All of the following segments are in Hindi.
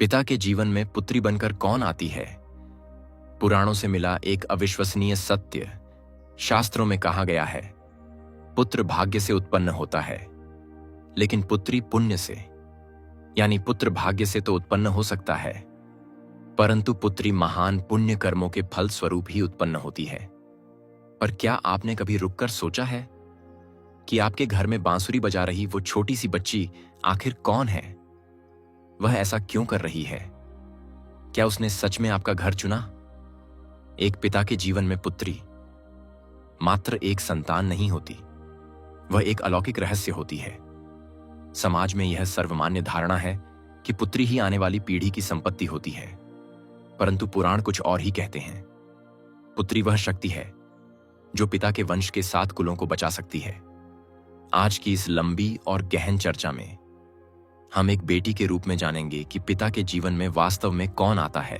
पिता के जीवन में पुत्री बनकर कौन आती है? पुराणों से मिला एक अविश्वसनीय सत्य। शास्त्रों में कहा गया है, पुत्र भाग्य से उत्पन्न होता है, लेकिन पुत्री पुण्य से। यानी पुत्र भाग्य से तो उत्पन्न हो सकता है, परंतु पुत्री महान पुण्य कर्मों के फल स्वरूप ही उत्पन्न होती है। पर क्या आपने कभी रुककर सोचा है कि आपके घर में बांसुरी बजा रही वो छोटी सी बच्ची आखिर कौन है? वह ऐसा क्यों कर रही है? क्या उसने सच में आपका घर चुना? एक पिता के जीवन में पुत्री मात्र एक संतान नहीं होती, वह एक अलौकिक रहस्य होती है। समाज में यह सर्वमान्य धारणा है कि पुत्री ही आने वाली पीढ़ी की संपत्ति होती है, परंतु पुराण कुछ और ही कहते हैं। पुत्री वह शक्ति है जो पिता के वंश के 7 कुलों को बचा सकती है। आज की इस लंबी और गहन चर्चा में हम एक बेटी के रूप में जानेंगे कि पिता के जीवन में वास्तव में कौन आता है।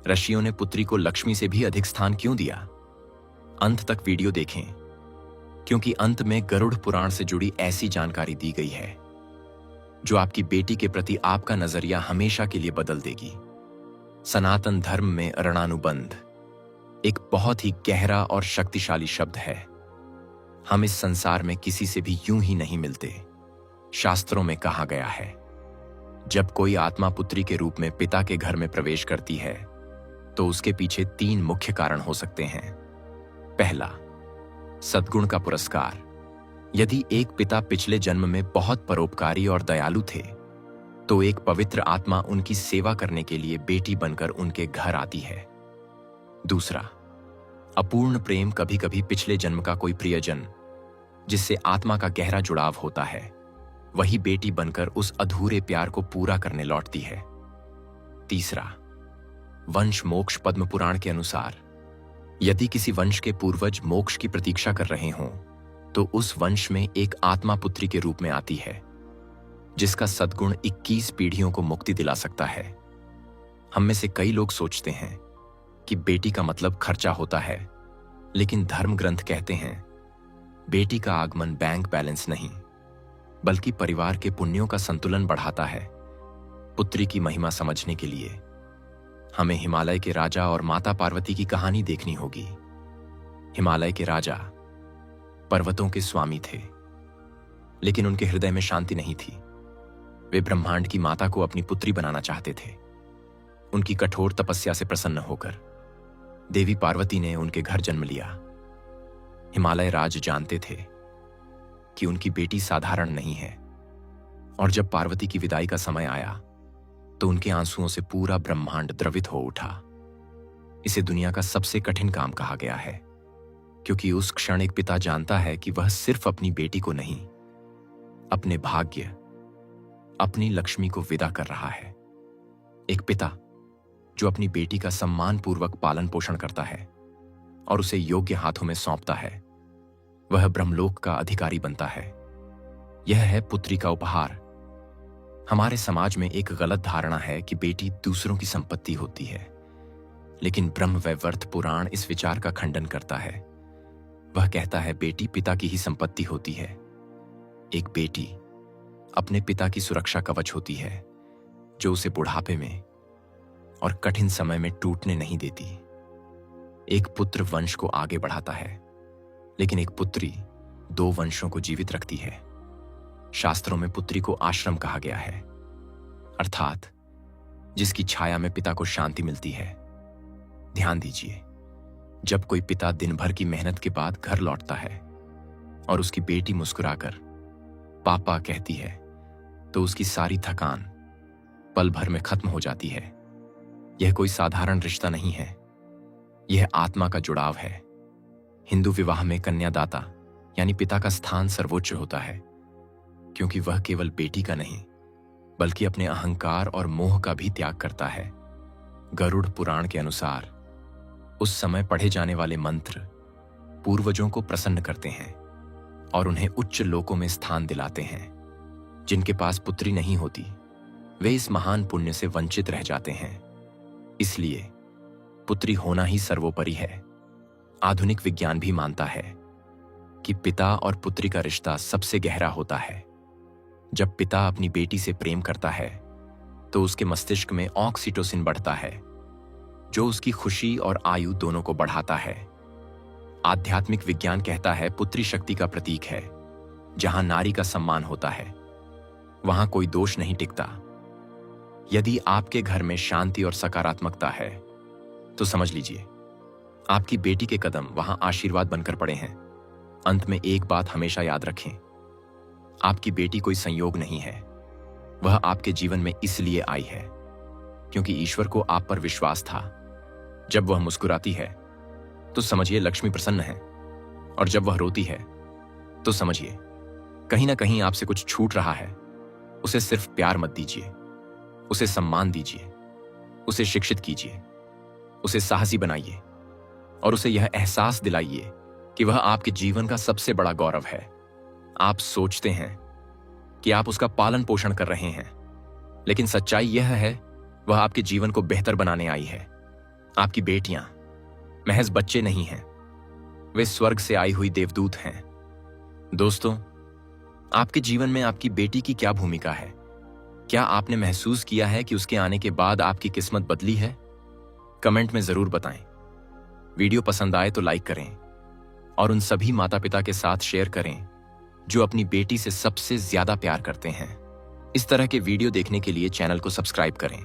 ऋषियों ने पुत्री को लक्ष्मी से भी अधिक स्थान क्यों दिया? अंत तक वीडियो देखें, क्योंकि अंत में गरुड़ पुराण से जुड़ी ऐसी जानकारी दी गई है जो आपकी बेटी के प्रति आपका नजरिया हमेशा के लिए बदल देगी। सनातन धर्म में ऋणानुबंध एक बहुत ही गहरा और शक्तिशाली शब्द है। हम इस संसार में किसी से भी यूं ही नहीं मिलते। शास्त्रों में कहा गया है, जब कोई आत्मा पुत्री के रूप में पिता के घर में प्रवेश करती है तो उसके पीछे 3 मुख्य कारण हो सकते हैं। पहला, सद्गुण का पुरस्कार। यदि एक पिता पिछले जन्म में बहुत परोपकारी और दयालु थे तो एक पवित्र आत्मा उनकी सेवा करने के लिए बेटी बनकर उनके घर आती है। दूसरा, अपूर्ण प्रेम। कभी कभी पिछले जन्म का कोई प्रियजन जिससे आत्मा का गहरा जुड़ाव होता है, वही बेटी बनकर उस अधूरे प्यार को पूरा करने लौटती है। तीसरा, वंश मोक्ष। पद्म पुराण के अनुसार यदि किसी वंश के पूर्वज मोक्ष की प्रतीक्षा कर रहे हों तो उस वंश में एक आत्मा पुत्री के रूप में आती है जिसका सद्गुण 21 पीढ़ियों को मुक्ति दिला सकता है। हम में से कई लोग सोचते हैं कि बेटी का मतलब खर्चा होता है, लेकिन धर्म ग्रंथ कहते हैं बेटी का आगमन बैंक बैलेंस नहीं, बल्कि परिवार के पुण्यों का संतुलन बढ़ाता है। पुत्री की महिमा समझने के लिए हमें हिमालय के राजा और माता पार्वती की कहानी देखनी होगी। हिमालय के राजा पर्वतों के स्वामी थे, लेकिन उनके हृदय में शांति नहीं थी। वे ब्रह्मांड की माता को अपनी पुत्री बनाना चाहते थे। उनकी कठोर तपस्या से प्रसन्न होकर देवी पार्वती ने उनके घर जन्म लिया। हिमालय राज जानते थे कि उनकी बेटी साधारण नहीं है, और जब पार्वती की विदाई का समय आया तो उनके आंसुओं से पूरा ब्रह्मांड द्रवित हो उठा। इसे दुनिया का सबसे कठिन काम कहा गया है, क्योंकि उस क्षण एक पिता जानता है कि वह सिर्फ अपनी बेटी को नहीं, अपने भाग्य, अपनी लक्ष्मी को विदा कर रहा है। एक पिता जो अपनी बेटी का सम्मानपूर्वक पालन पोषण करता है और उसे योग्य हाथों में सौंपता है, वह ब्रह्मलोक का अधिकारी बनता है। यह है पुत्री का उपहार। हमारे समाज में एक गलत धारणा है कि बेटी दूसरों की संपत्ति होती है, लेकिन ब्रह्म वैवर्त पुराण इस विचार का खंडन करता है। वह कहता है बेटी पिता की ही संपत्ति होती है। एक बेटी अपने पिता की सुरक्षा कवच होती है, जो उसे बुढ़ापे में और कठिन समय में टूटने नहीं देती। एक पुत्र वंश को आगे बढ़ाता है, लेकिन एक पुत्री 2 वंशों को जीवित रखती है। शास्त्रों में पुत्री को आश्रम कहा गया है, अर्थात जिसकी छाया में पिता को शांति मिलती है। ध्यान दीजिए, जब कोई पिता दिन भर की मेहनत के बाद घर लौटता है और उसकी बेटी मुस्कुराकर पापा कहती है, तो उसकी सारी थकान पल भर में खत्म हो जाती है। यह कोई साधारण रिश्ता नहीं है, यह आत्मा का जुड़ाव है। हिंदू विवाह में कन्यादाता यानी पिता का स्थान सर्वोच्च होता है, क्योंकि वह केवल बेटी का नहीं बल्कि अपने अहंकार और मोह का भी त्याग करता है। गरुड़ पुराण के अनुसार उस समय पढ़े जाने वाले मंत्र पूर्वजों को प्रसन्न करते हैं और उन्हें उच्च लोकों में स्थान दिलाते हैं। जिनके पास पुत्री नहीं होती, वे इस महान पुण्य से वंचित रह जाते हैं। इसलिए पुत्री होना ही सर्वोपरि है। आधुनिक विज्ञान भी मानता है कि पिता और पुत्री का रिश्ता सबसे गहरा होता है। जब पिता अपनी बेटी से प्रेम करता है तो उसके मस्तिष्क में ऑक्सीटोसिन बढ़ता है, जो उसकी खुशी और आयु दोनों को बढ़ाता है। आध्यात्मिक विज्ञान कहता है पुत्री शक्ति का प्रतीक है। जहां नारी का सम्मान होता है, वहां कोई दोष नहीं टिकता। यदि आपके घर में शांति और सकारात्मकता है, तो समझ लीजिए आपकी बेटी के कदम वहां आशीर्वाद बनकर पड़े हैं। अंत में एक बात हमेशा याद रखें, आपकी बेटी कोई संयोग नहीं है। वह आपके जीवन में इसलिए आई है क्योंकि ईश्वर को आप पर विश्वास था। जब वह मुस्कुराती है तो समझिए लक्ष्मी प्रसन्न है, और जब वह रोती है तो समझिए कहीं ना कहीं आपसे कुछ छूट रहा है। उसे सिर्फ प्यार मत दीजिए, उसे सम्मान दीजिए, उसे शिक्षित कीजिए, उसे साहसी बनाइए और उसे यह एहसास दिलाइए कि वह आपके जीवन का सबसे बड़ा गौरव है। आप सोचते हैं कि आप उसका पालन पोषण कर रहे हैं, लेकिन सच्चाई यह है वह आपके जीवन को बेहतर बनाने आई है। आपकी बेटियां महज बच्चे नहीं हैं, वे स्वर्ग से आई हुई देवदूत हैं। दोस्तों, आपके जीवन में आपकी बेटी की क्या भूमिका है? क्या आपने महसूस किया है कि उसके आने के बाद आपकी किस्मत बदली है? कमेंट में जरूर बताएं। वीडियो पसंद आए तो लाइक करें और उन सभी माता पिता के साथ शेयर करें जो अपनी बेटी से सबसे ज्यादा प्यार करते हैं। इस तरह के वीडियो देखने के लिए चैनल को सब्सक्राइब करें।